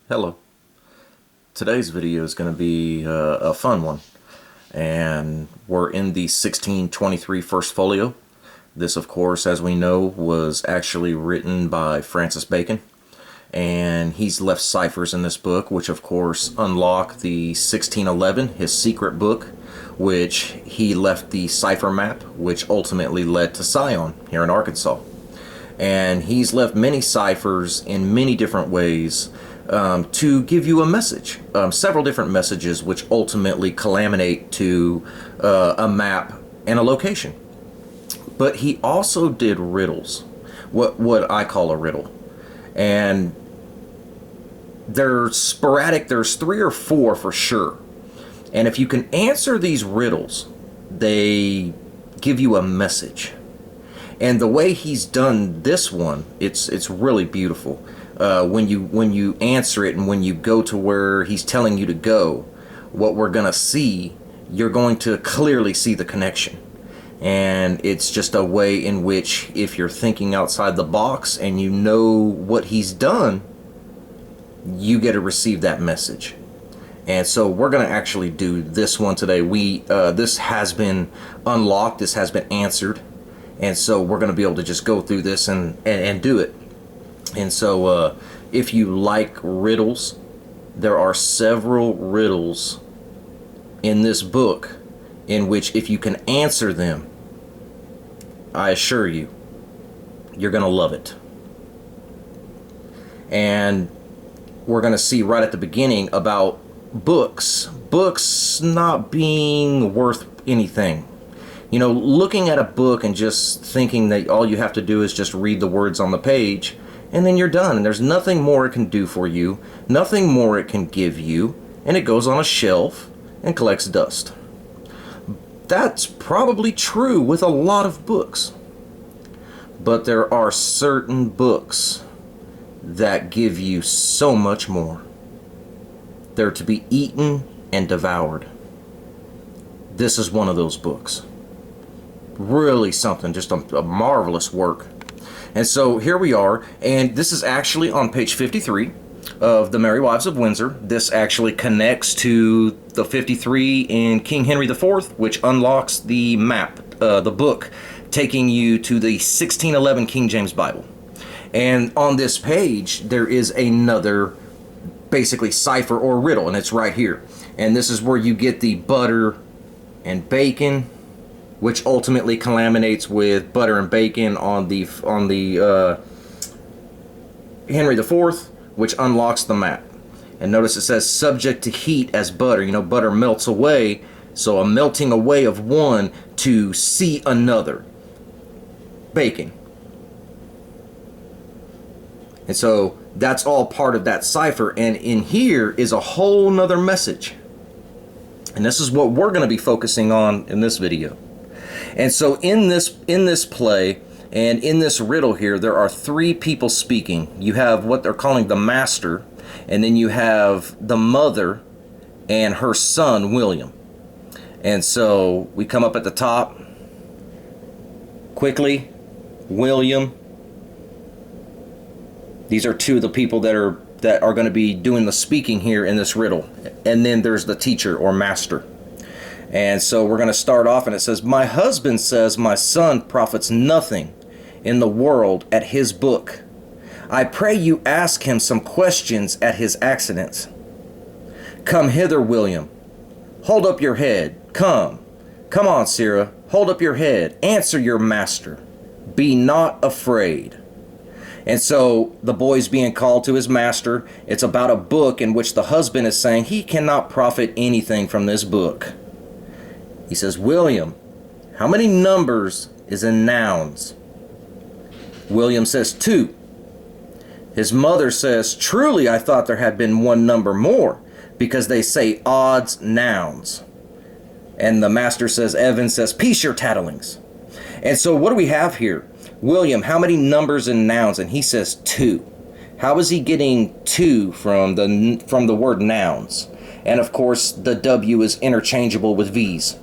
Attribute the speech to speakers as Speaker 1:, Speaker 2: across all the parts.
Speaker 1: Hello. Today's video is going to be a fun one, and we're in the 1623 First Folio. This, of course, as we know, was actually written by Francis Bacon, and he's left ciphers in this book, which of course unlock the 1611, his secret book, which he left the cipher map, which ultimately led to Zion here in Arkansas. And he's left many ciphers in many different ways to give you a message, several different messages which ultimately culminate to a map and a location. But he also did riddles, what I call a riddle. And they're sporadic, there's 3 or 4 for sure. And if you can answer these riddles, they give you a message. And the way he's done this one, it's really beautiful. When you answer it and when you go to where he's telling you to go, what we're gonna see, you're going to clearly see the connection. And it's just a way in which, if you're thinking outside the box and you know what he's done, you get to receive that message. And so we're going to actually do this one today. This has been unlocked, this has been answered, and so we're going to be able to just go through this and do it. And so if you like riddles, there are several riddles in this book in which, if you can answer them, I assure you, you're going to love it. And we're going to see right at the beginning about books not being worth anything. You know, looking at a book and just thinking that all you have to do is just read the words on the page, and then you're done, and there's nothing more it can do for you, nothing more it can give you, and it goes on a shelf and collects dust. That's probably true with a lot of books. But there are certain books that give you so much more. They're to be eaten and devoured. This is one of those books. Really something, just a marvelous work. And so here we are, and this is actually on page 53 of the Merry Wives of Windsor. This actually connects to the 53 in King Henry IV, which unlocks the map, the book, taking you to the 1611 King James Bible. And on this page, there is another basically cipher or riddle, and it's right here. And this is where you get the butter and bacon, which ultimately culminates with butter and bacon on the Henry IV, which unlocks the map. And notice it says subject to heat as butter. You know, butter melts away, so a melting away of one to see another. Bacon. And so that's all part of that cipher, and in here is a whole nother message. And this is what we're going to be focusing on in this video. And so in this play and in this riddle here, there are 3 people speaking. You have what they're calling the master, and then you have the mother and her son, William. And so we come up at the top quickly. William. These are 2 of the people that are going to be doing the speaking here in this riddle. And then there's the teacher or master. And so we're going to start off, and it says, my husband says my son profits nothing in the world at his book. I pray you ask him some questions at his accidents. Come hither, William. Hold up your head. Come on, Sarah. Hold up your head. Answer your master. Be not afraid. And so the boy's being called to his master. It's about a book in which the husband is saying he cannot profit anything from this book. He says, William, how many numbers is in nouns? William says 2. His mother says, truly I thought there had been 1 number more, because they say odds nouns. And the master says, Evan says, peace your tattlings. And so what do we have here? William, how many numbers in nouns? And he says 2. How is he getting 2 from the word nouns? And of course, the W is interchangeable with V's.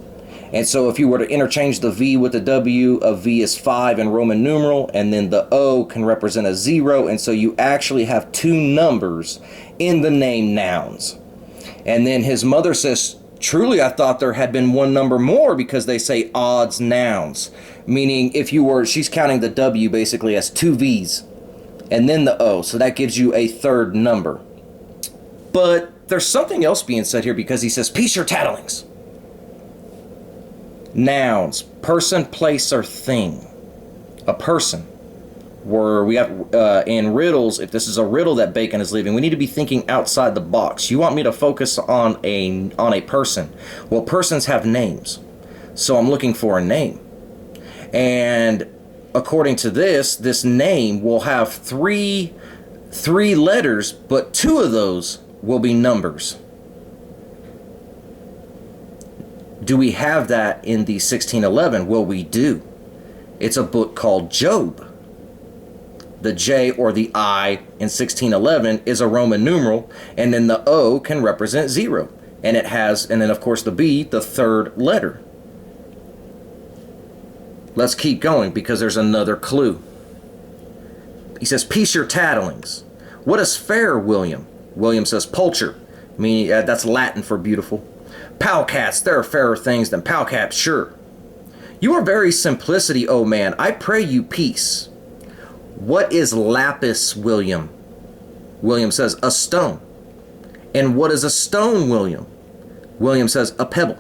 Speaker 1: And so if you were to interchange the V with the W, a V is 5 in Roman numeral, and then the O can represent a 0, and so you actually have two numbers in the name nouns. And then his mother says, truly I thought there had been one number more, because they say odds nouns, meaning she's counting the W basically as two V's and then the O, so that gives you a third number. But there's something else being said here, because he says, peace your tattlings. Nouns, person, place, or thing. A person. Where we have in riddles, if this is a riddle that Bacon is leaving, we need to be thinking outside the box. You want me to focus on a person. Well, persons have names, so I'm looking for a name. And according to this name will have three letters, but two of those will be numbers. Do we have that in the 1611? Well, we do. It's a book called Job. The J or the I in 1611 is a Roman numeral, and then the O can represent 0. And then of course the B, the third letter. Let's keep going, because there's another clue. He says, peace your tattlings. What is fair, William? William says, pulcher, meaning that's Latin for beautiful. Powcats, there are fairer things than powcats, sure. You are very simplicity, O man. I pray you peace. What is lapis, William? William says, a stone. And what is a stone, William? William says, a pebble.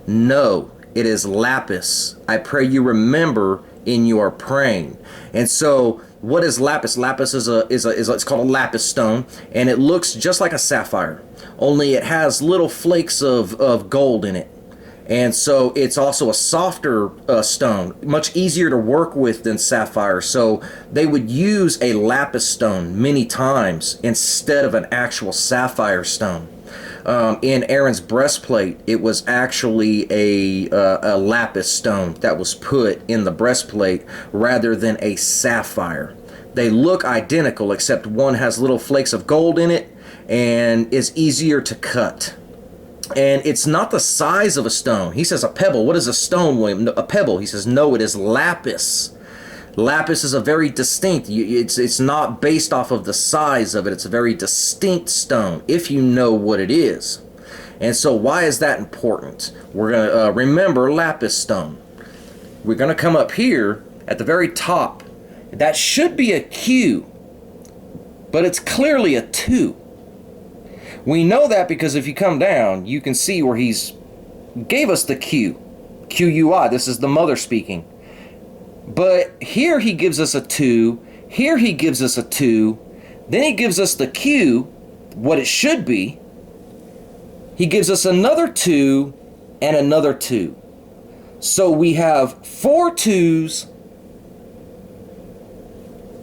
Speaker 1: No, it is lapis. I pray you remember in your praying. And so, what is lapis? Lapis is it's called a lapis stone, and it looks just like a sapphire, only it has little flakes of gold in it. And so it's also a softer stone, much easier to work with than sapphire. So they would use a lapis stone many times instead of an actual sapphire stone. In Aaron's breastplate, it was actually a lapis stone that was put in the breastplate rather than a sapphire. They look identical, except one has little flakes of gold in it and is easier to cut. And it's not the size of a stone. He says a pebble. What is a stone, William? No, a pebble. He says, no, it is lapis. Lapis is a very distinct, it's not based off of the size of it. It's a very distinct stone, if you know what it is. And so why is that important? We're going to remember lapis stone. We're going to come up here at the very top. That should be a Q, but it's clearly a 2. We know that because if you come down, you can see where he's gave us the Q. Q-U-I, this is the mother speaking. But here he gives us a 2, here he gives us a 2, then he gives us the Q, what it should be. He gives us another 2 and another 2. So we have 4 2s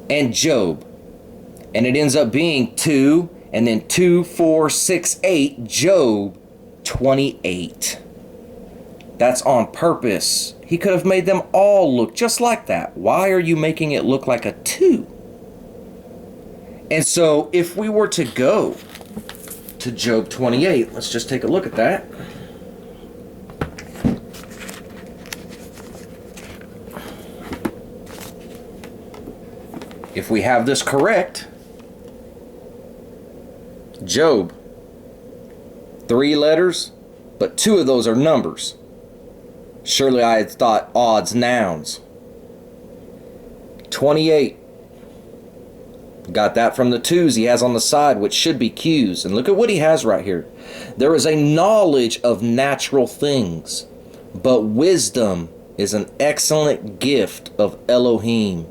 Speaker 1: and Job. And it ends up being 2, and then 2, 4, 6, 8, Job 28. That's on purpose. He could have made them all look just like that. Why are you making it look like a 2? And so if we were to go to Job 28, let's just take a look at that. If we have this correct, Job, 3 letters, but 2 of those are numbers. Surely I had thought odds nouns. 28. Got that from the 2s he has on the side, which should be Q's. And look at what he has right here. There is a knowledge of natural things, but wisdom is an excellent gift of Elohim.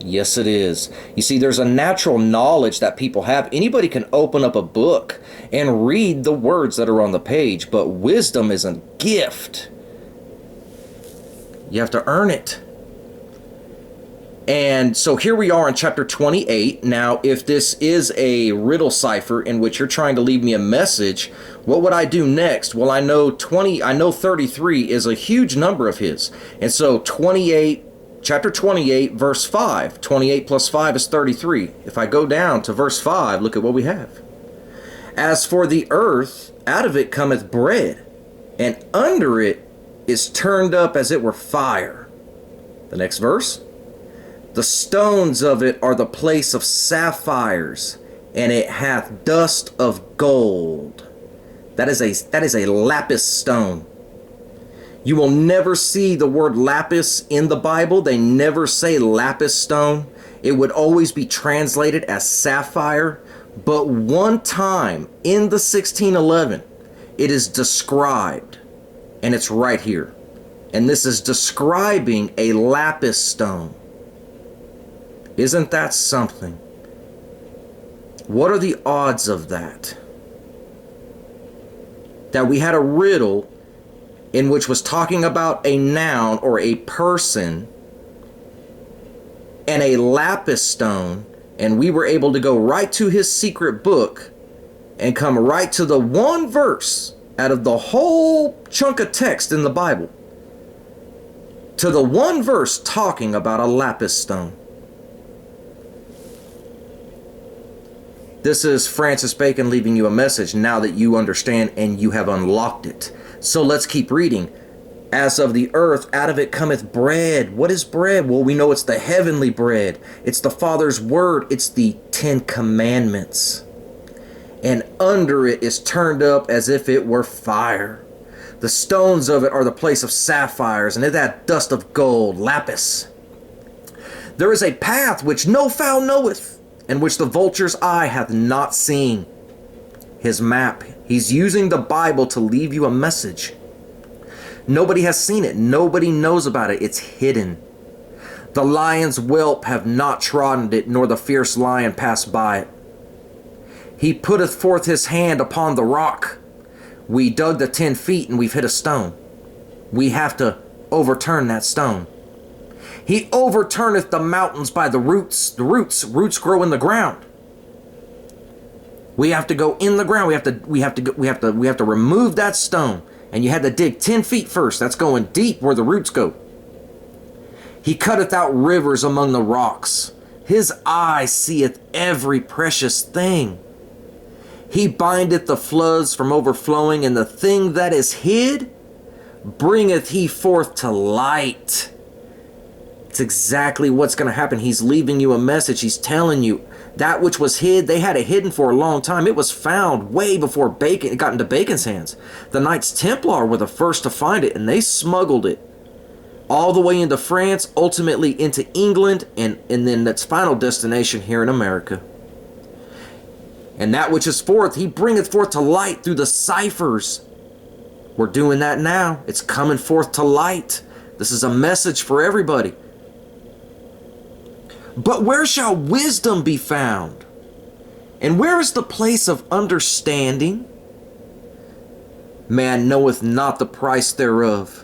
Speaker 1: Yes, it is. You see, there's a natural knowledge that people have. Anybody can open up a book and read the words that are on the page, but wisdom is a gift. You have to earn it. And so here we are in chapter 28. Now, if this is a riddle cipher in which you're trying to leave me a message, what would I do next? Well, I know 33 is a huge number of his. And so 28, chapter 28, verse 5. 28 plus 5 is 33. If I go down to verse 5, look at what we have. As for the earth, out of it cometh bread, and under it is turned up as it were fire. The next verse. The stones of it are the place of sapphires, and it hath dust of gold. That is a lapis stone. You will never see the word lapis in the Bible. They never say lapis stone. It would always be translated as sapphire. But one time in the 1611, it is described, and it's right here. And this is describing a lapis stone. Isn't that something? What are the odds of that? That we had a riddle in which was talking about a noun or a person and a lapis stone, and we were able to go right to his secret book and come right to the one verse out of the whole chunk of text in the Bible, to the one verse talking about a lapis stone. This is Francis Bacon leaving you a message now that you understand and you have unlocked it. So let's keep reading. As of the earth, out of it cometh bread. What is bread? Well, we know it's the heavenly bread. It's the Father's word. It's the 10 Commandments. And under it is turned up as if it were fire. The stones of it are the place of sapphires, and it hath dust of gold, lapis. There is a path which no fowl knoweth, and which the vulture's eye hath not seen. His map. He's using the Bible to leave you a message. Nobody has seen it. Nobody knows about it. It's hidden. The lion's whelp have not trodden it, nor the fierce lion passed by it. He putteth forth his hand upon the rock. We dug the 10 feet and we've hit a stone. We have to overturn that stone. He overturneth the mountains by the roots. The roots grow in the ground. We have to go in the ground. We have to remove that stone. And you had to dig 10 feet first. That's going deep where the roots go. He cutteth out rivers among the rocks. His eye seeth every precious thing. He bindeth the floods from overflowing, and the thing that is hid bringeth he forth to light. It's exactly what's going to happen. He's leaving you a message. He's telling you that which was hid, they had it hidden for a long time. It was found way before Bacon, it got into Bacon's hands. The Knights Templar were the first to find it, and they smuggled it all the way into France, ultimately into England, and then its final destination here in America. And that which is forth, he bringeth forth to light through the ciphers. We're doing that now. It's coming forth to light. This is a message for everybody. But where shall wisdom be found? And where is the place of understanding? Man knoweth not the price thereof,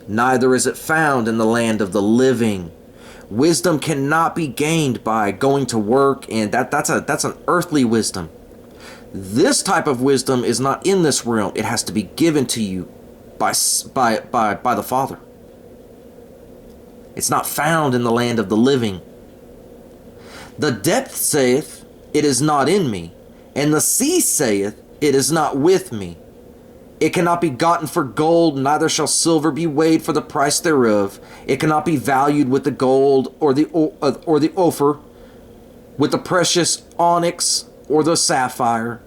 Speaker 1: neither is it found in the land of the living. Wisdom cannot be gained by going to work, and that's an earthly wisdom. This type of wisdom is not in this realm. It has to be given to you by the Father. It's not found in the land of the living. The depth saith, it is not in me, and the sea saith, it is not with me. It cannot be gotten for gold, neither shall silver be weighed for the price thereof. It cannot be valued with the gold or the ophir, with the precious onyx or the sapphire.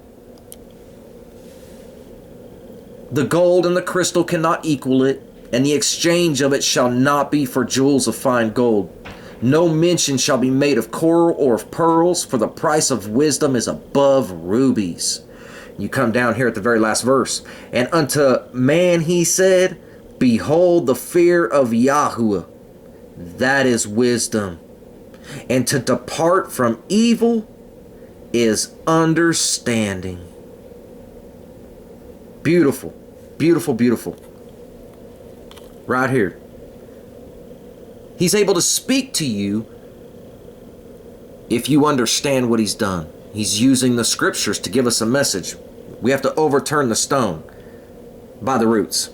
Speaker 1: The gold and the crystal cannot equal it, and the exchange of it shall not be for jewels of fine gold. No mention shall be made of coral or of pearls, for the price of wisdom is above rubies. You come down here at the very last verse. And unto man he said, behold the fear of Yahuwah. That is wisdom. And to depart from evil is understanding. Beautiful, beautiful, beautiful. Right here. He's able to speak to you if you understand what he's done. He's using the scriptures to give us a message. We have to overturn the stone by the roots.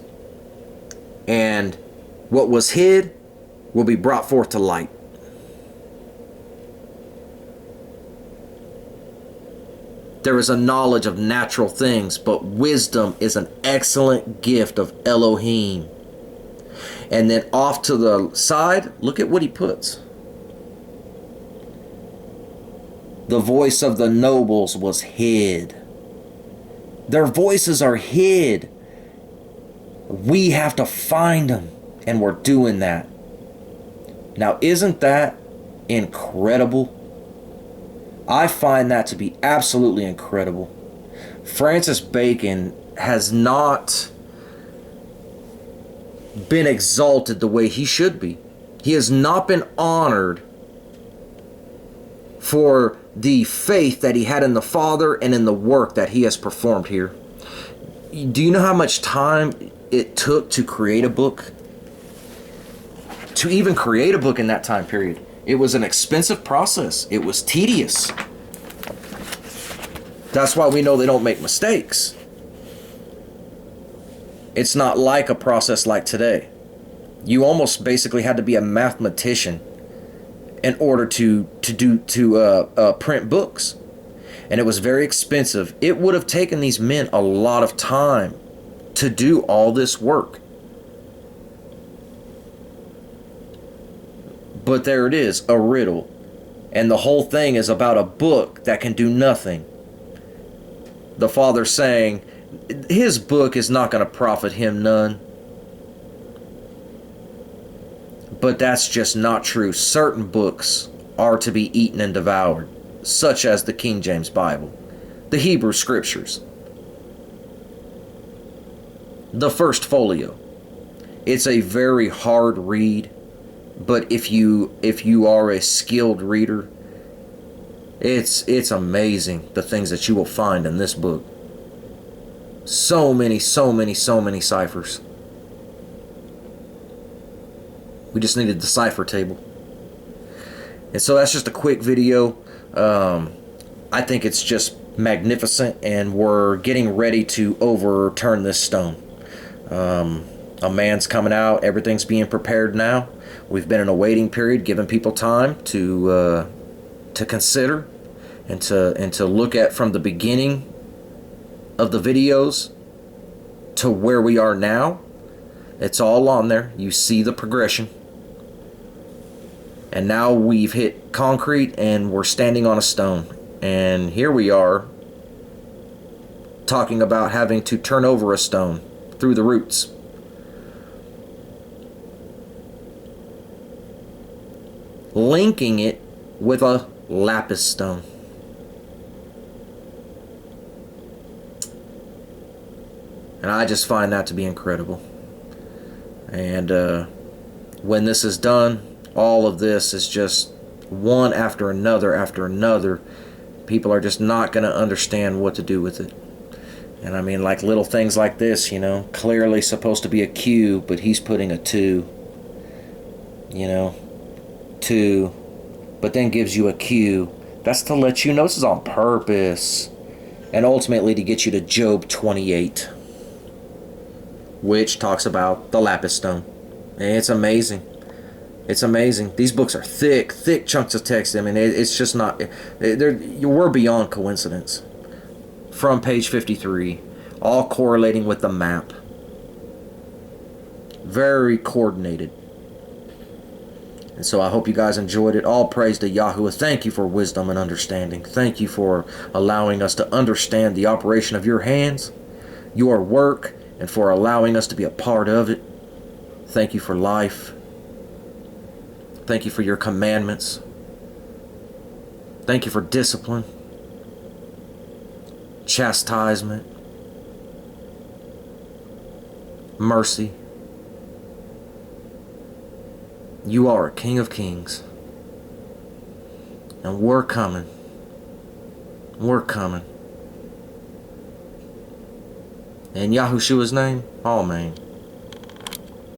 Speaker 1: And what was hid will be brought forth to light. There is a knowledge of natural things, but wisdom is an excellent gift of Elohim. And then off to the side, look at what he puts. The voice of the nobles was hid. Their voices are hid. We have to find them, and we're doing that. Now, isn't that incredible? I find that to be absolutely incredible. Francis Bacon has not been exalted the way he should be. He has not been honored for the faith that he had in the Father and in the work that he has performed here. Do you know how much time it took to create a book? To even create a book in that time period. It was an expensive process. It was tedious. That's why we know they don't make mistakes. It's not like a process like today. You almost basically had to be a mathematician in order to print books. And it was very expensive. It would have taken these men a lot of time to do all this work. But there it is, a riddle. And the whole thing is about a book that can do nothing. The Father saying, his book is not going to profit him none. But that's just not true. Certain books are to be eaten and devoured, such as the King James Bible, the Hebrew Scriptures, the First Folio. It's a very hard read, but if you are a skilled reader, it's amazing the things that you will find in this book. So many ciphers. We just needed the cipher table. And so that's just a quick video. I think it's just magnificent, and we're getting ready to overturn this stone. A man's coming out. Everything's being prepared now. We've been in a waiting period, giving people time to consider and to look at from the beginning of the videos to where we are now. It's all on there. You see the progression. And now we've hit concrete and we're standing on a stone. And here we are talking about having to turn over a stone through the roots. Linking it with a lapis stone. And I just find that to be incredible. And when this is done, all of this is just one after another after another. People are just not going to understand what to do with it. And I mean, like little things like this, you know, clearly supposed to be a Q, but he's putting a 2. You know, 2, but then gives you a Q. That's to let you know this is on purpose. And ultimately to get you to Job 28, which talks about the lapis stone. And it's amazing. It's amazing. These books are thick chunks of text. I mean, it's just not... we're beyond coincidence. From page 53, all correlating with the map. Very coordinated. And so I hope you guys enjoyed it. All praise to Yahuwah. Thank you for wisdom and understanding. Thank you for allowing us to understand the operation of your hands, your work, and for allowing us to be a part of it. Thank you for life. Thank you for your commandments. Thank you for discipline, chastisement, mercy. You are a King of Kings. And we're coming. We're coming. In Yahushua's name, amen.